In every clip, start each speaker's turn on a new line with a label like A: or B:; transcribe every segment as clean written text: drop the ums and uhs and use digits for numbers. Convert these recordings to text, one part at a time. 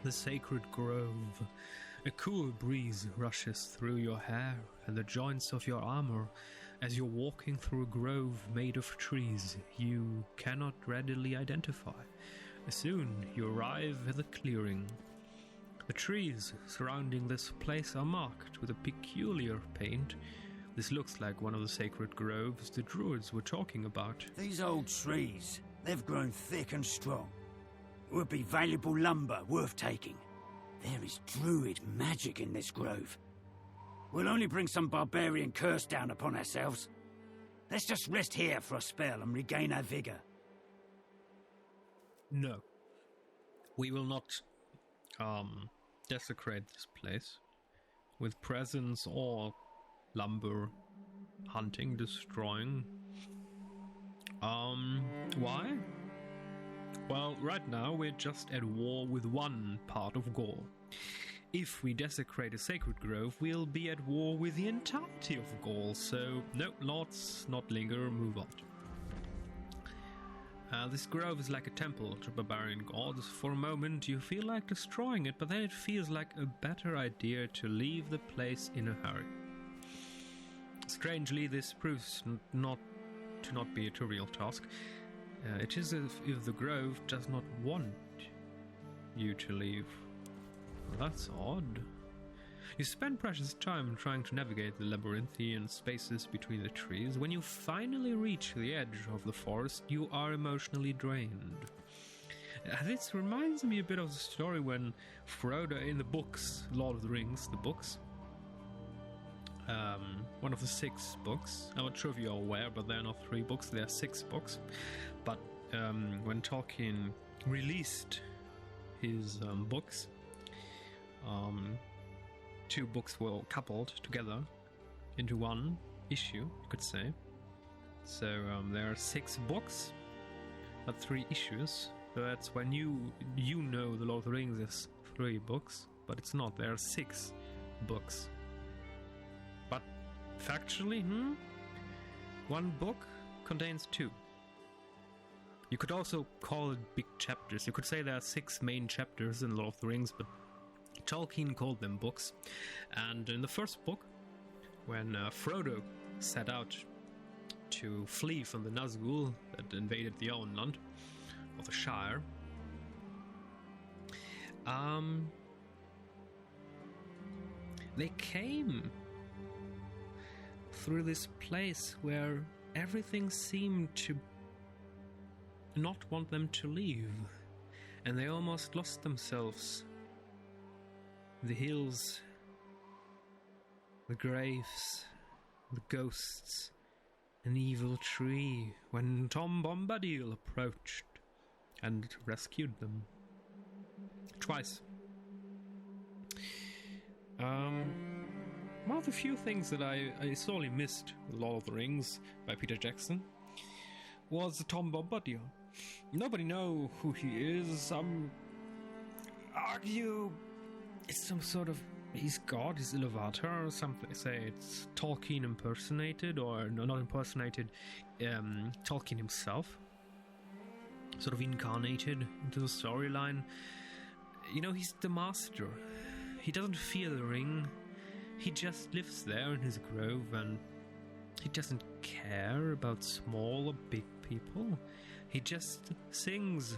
A: The sacred grove. A cool breeze rushes through your hair and the joints of your armor as you're walking through a grove made of trees you cannot readily identify. Soon you arrive at the clearing. The trees surrounding this place are marked with a peculiar paint. This looks like one of the sacred groves the druids were talking about.
B: These old trees, they've grown thick and strong. It would be valuable lumber worth taking. There is druid magic in this grove. We'll only bring some barbarian curse down upon ourselves. Let's just rest here for a spell and regain our vigor.
A: No. We will not desecrate this place with presents or lumber, hunting, destroying. Why? Well, right now we're just at war with one part of Gaul. If we desecrate a sacred grove, we'll be at war with the entirety of Gaul, so no, let's not linger, move on. This grove is like a temple to barbarian gods. For a moment you feel like destroying it, but then it feels like a better idea to leave the place in a hurry. Strangely, this proves to not be a trivial task. It is as if the grove does not want you to leave. Well, that's odd. You spend precious time trying to navigate the labyrinthian spaces between the trees. When you finally reach the edge of the forest, you are emotionally drained. This reminds me a bit of the story when Frodo in the books, Lord of the Rings, the books, one of the 6 books. I'm not sure if you're aware, but there are not 3 books, there are 6 books. But when Tolkien released his books, 2 books were coupled together into one issue, you could say. So there are 6 books, but 3 issues. So that's when you know the Lord of the Rings is 3 books, but it's not. There are 6 books. But factually, one book contains 2. You could also call it big chapters. You could say there are 6 main chapters in Lord of the Rings, but Tolkien called them books. And in the first book, when Frodo set out to flee from the Nazgûl that invaded the Auenland, or the Shire, they came through this place where everything seemed to not want them to leave, and they almost lost themselves. The hills, the graves, the ghosts, an evil tree, when Tom Bombadil approached and rescued them. Twice. One of the few things that I sorely missed with Lord of the Rings by Peter Jackson was Tom Bombadil. Nobody know who he is. Some argue it's some sort of, he's God, he's Iluvatar or something. Say it's Tolkien impersonated, or no, not impersonated, Tolkien himself, sort of incarnated into the storyline. You know, he's the master. He doesn't fear the ring. He just lives there in his grove, and he doesn't care about small or big people. He just sings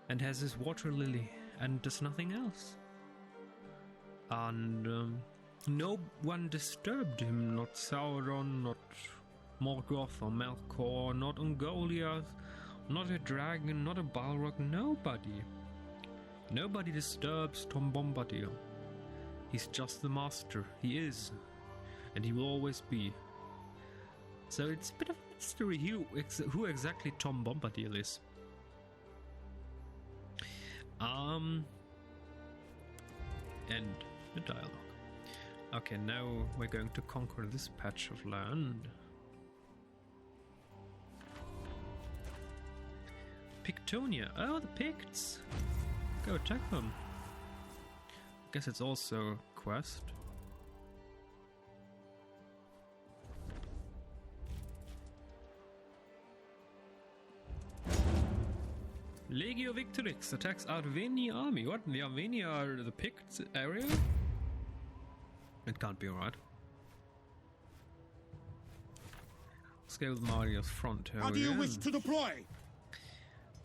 A: and has his water lily and does nothing else. And no one disturbed him, not Sauron, not Morgoth or Melkor, not Ungoliath, not a dragon, not a Balrog, nobody. Nobody disturbs Tom Bombadil. He's just the master. He is, and he will always be. So it's a bit of a mystery who exactly Tom Bombadil is. End the dialogue. Okay, now we're going to conquer this patch of land. Pictonia. Oh, the Picts. Go attack them. Guess it's also a quest. Legio Victrix attacks Arvenia army. What? The Arvenia are the picked area? It can't be right. Scale Mario's front.
C: How do you wish to deploy?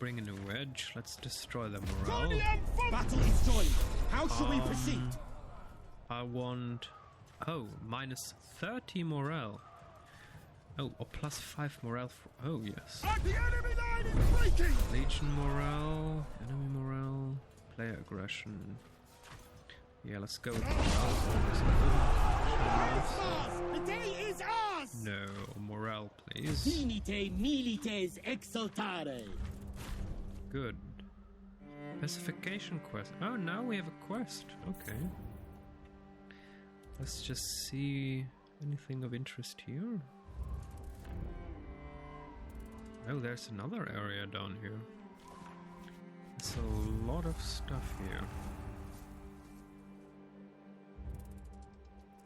A: Bring in a wedge. Let's destroy their morale.
C: Battle is joined. How shall we proceed?
A: I want... Oh, minus 30 morale. Oh, or plus 5 morale. Oh, yes.
C: The enemy line is breaking!
A: Legion morale, enemy morale, player aggression. Yeah, let's go with morale.
C: The day is ours!
A: No, morale, please.
C: Finite milites exultare.
A: Good. Pacification quest. Oh, now we have a quest. Okay. Let's just see anything of interest here. Oh, there's another area down here. There's a lot of stuff here.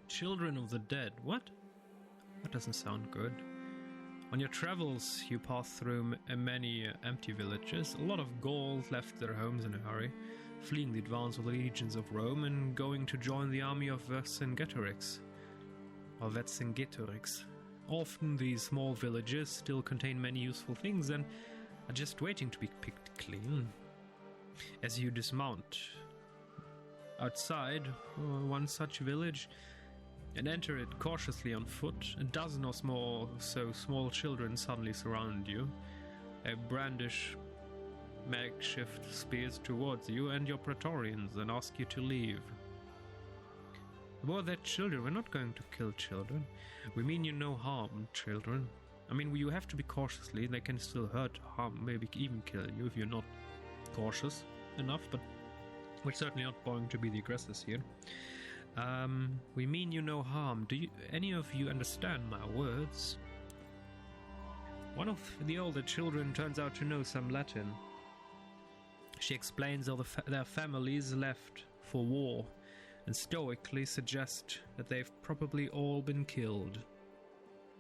A: Children of the Dead. What? That doesn't sound good. On your travels, you pass through many empty villages. A lot of Gauls left their homes in a hurry, fleeing the advance of the legions of Rome and going to join the army of Vercingetorix. Or Vercingetorix. Often these small villages still contain many useful things and are just waiting to be picked clean. As you dismount outside one such village and enter it cautiously on foot, a dozen or more small children suddenly surround you. They brandish makeshift spears towards you and your Praetorians and ask you to leave. Well, they're children. We're not going to kill children. We mean you no harm, children. I mean, you have to be cautiously. They can still hurt, harm, maybe even kill you if you're not cautious enough, but we're certainly not going to be the aggressors here. We mean you no harm. Do any of you understand my words? One of the older children turns out to know some Latin. She explains how their families left for war and stoically suggest that they've probably all been killed.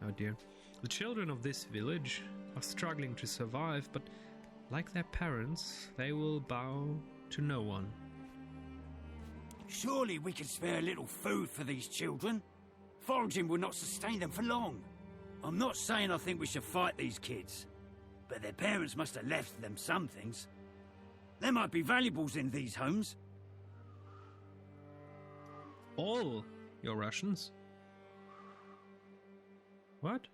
A: Oh dear. The children of this village are struggling to survive, but like their parents, they will bow to no one.
B: Surely we could spare a little food for these children. Foraging will not sustain them for long. I'm not saying I think we should fight these kids, but their parents must have left them some things. There might be valuables in these homes.
A: All your Russians? What?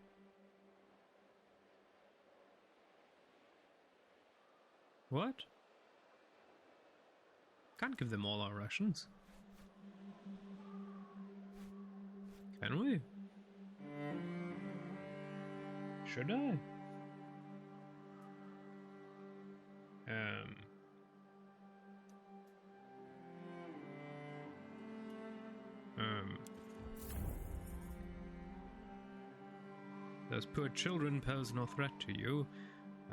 A: What? Can't give them all our rations. Can we? Should I? Those poor children pose no threat to you,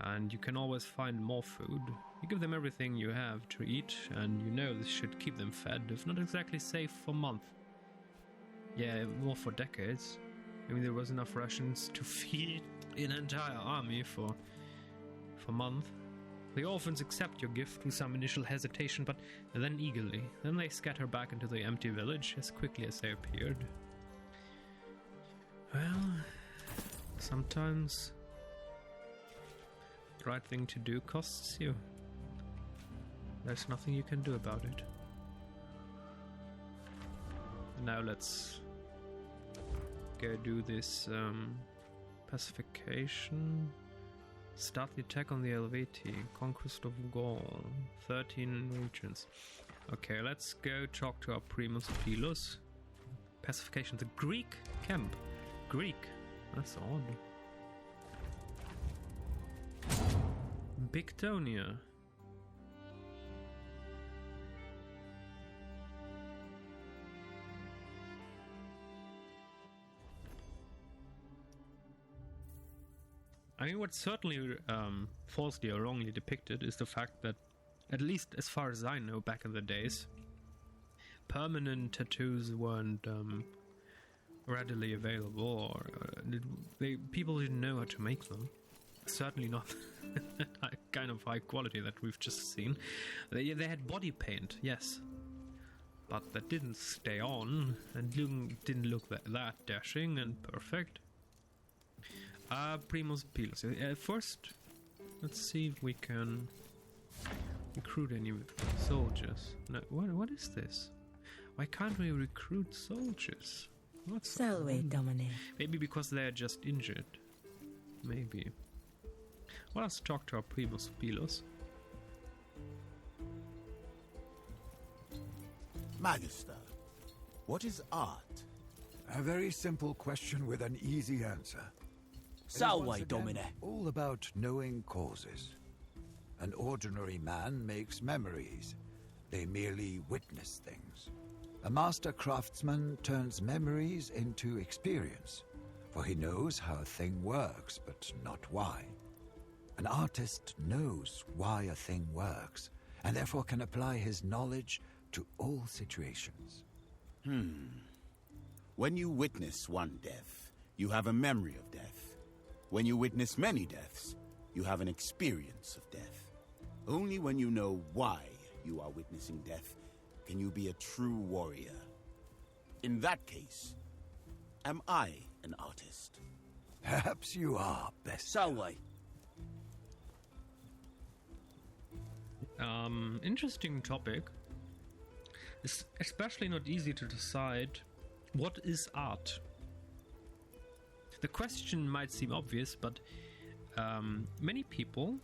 A: and you can always find more food. You give them everything you have to eat, and you know this should keep them fed, if not exactly safe for months. Yeah, more for decades. I mean, there was enough rations to feed an entire army for months. The orphans accept your gift with some initial hesitation, but then eagerly. Then they scatter back into the empty village as quickly as they appeared. Well, sometimes the right thing to do costs you. There's nothing you can do about it. Now let's go do this pacification. Start the attack on the Helvetii. Conquest of Gaul. 13 regions. Okay, let's go talk to our Primus Pilus. Pacification. The Greek camp. Greek. That's odd. Bictonia. I mean, what's certainly falsely or wrongly depicted is the fact that, at least as far as I know, back in the days, permanent tattoos weren't readily available, or people didn't know how to make them. Certainly not kind of high quality that we've just seen. They had body paint, yes. But that didn't stay on and didn't look that dashing and perfect. Primus Pilos. First, let's see if we can recruit any soldiers. No, what is this? Why can't we recruit soldiers?
D: Salve, Domine.
A: Maybe because they're just injured. Maybe. Well, let's talk to our Primus Pilos.
E: Magister, what is art?
F: A very simple question with an easy answer. It is
B: Salve,
F: once again
B: Domine.
F: all about knowing causes. An ordinary man makes memories. They merely witness things. A master craftsman turns memories into experience, for he knows how a thing works, but not why. An artist knows why a thing works, and therefore can apply his knowledge to all situations.
E: When you witness one death, you have a memory of death. When you witness many deaths, you have an experience of death. Only when you know why you are witnessing death can you be a true warrior. In that case, am I an artist?
F: Perhaps you are, best.
B: Salve.
A: Interesting topic. It's especially not easy to decide what is art. The question might seem obvious, but many people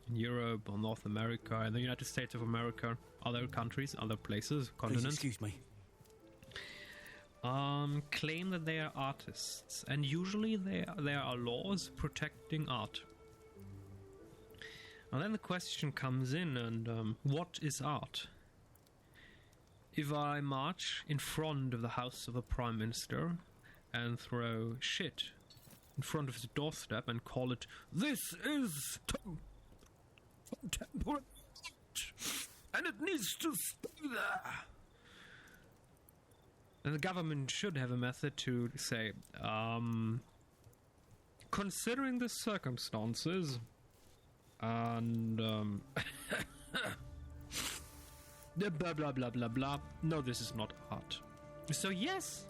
A: in Europe or North America, in the United States of America, other countries, other places,
B: Please
A: continents,
B: excuse me.
A: claim that they are artists, and usually there are laws protecting art. And then the question comes in, and what is art? If I march in front of the house of a prime minister and throw shit in front of his doorstep and call it, "This is contemporary art, and it needs to stay there," then the government should have a method to say, considering the circumstances, and blah blah blah blah blah, no, this is not art. So yes,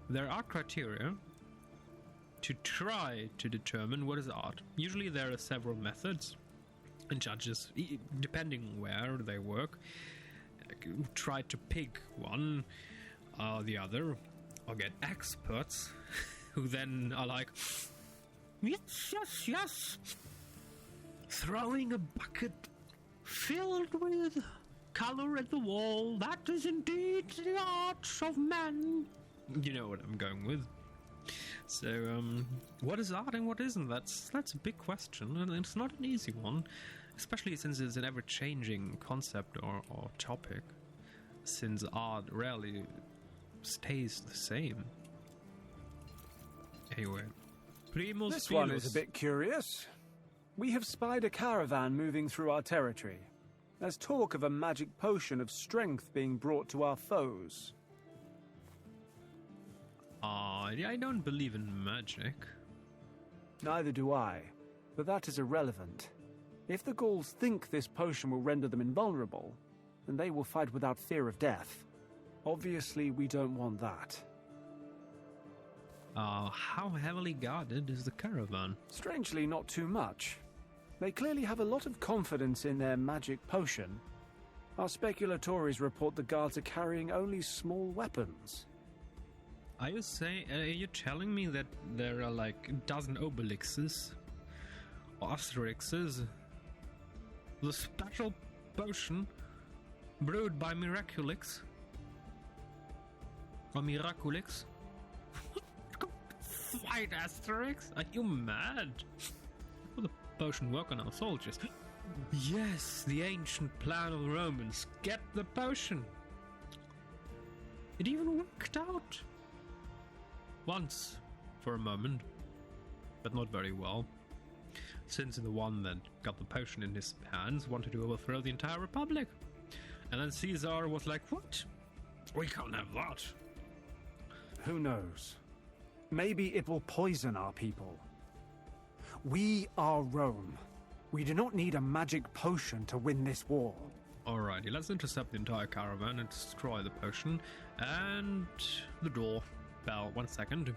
A: there are criteria to try to determine what is art. Usually there are several methods, and judges, depending where they work, try to pick one or the other, or get experts who then are like, yes, throwing a bucket filled with color at the wall, that is indeed the art of man. You know what I'm going with. So, what is art and what isn't? That's a big question, and it's not an easy one, especially since it's an ever-changing concept or topic, since art rarely stays the same. Anyway, Primus
G: This one
A: Pilus.
G: is a bit curious. We have spied a caravan moving through our territory. There's talk of a magic potion of strength being brought to our foes.
A: I don't believe in magic.
G: Neither do I, but that is irrelevant. If the Gauls think this potion will render them invulnerable, then they will fight without fear of death. Obviously, we don't want that.
A: How heavily guarded is the caravan?
G: Strangely, not too much. They clearly have a lot of confidence in their magic potion. Our speculatories report the guards are carrying only small weapons.
A: Are you telling me that there are like a dozen obelixes or asterixes? The special potion brewed by Miraculix? Or Miraculix? Fight Asterix? Are you mad? Will the potion work on our soldiers? Yes, the ancient plan of the Romans. Get the potion. It even worked out. Once, for a moment, but not very well, since the one that got the potion in his hands wanted to overthrow the entire republic. And then Caesar was like, what? We can't have that.
G: Who knows? Maybe it will poison our people. We are Rome. We do not need a magic potion to win this war.
A: Alrighty, let's intercept the entire caravan and destroy the potion. And the door bell. 1 second.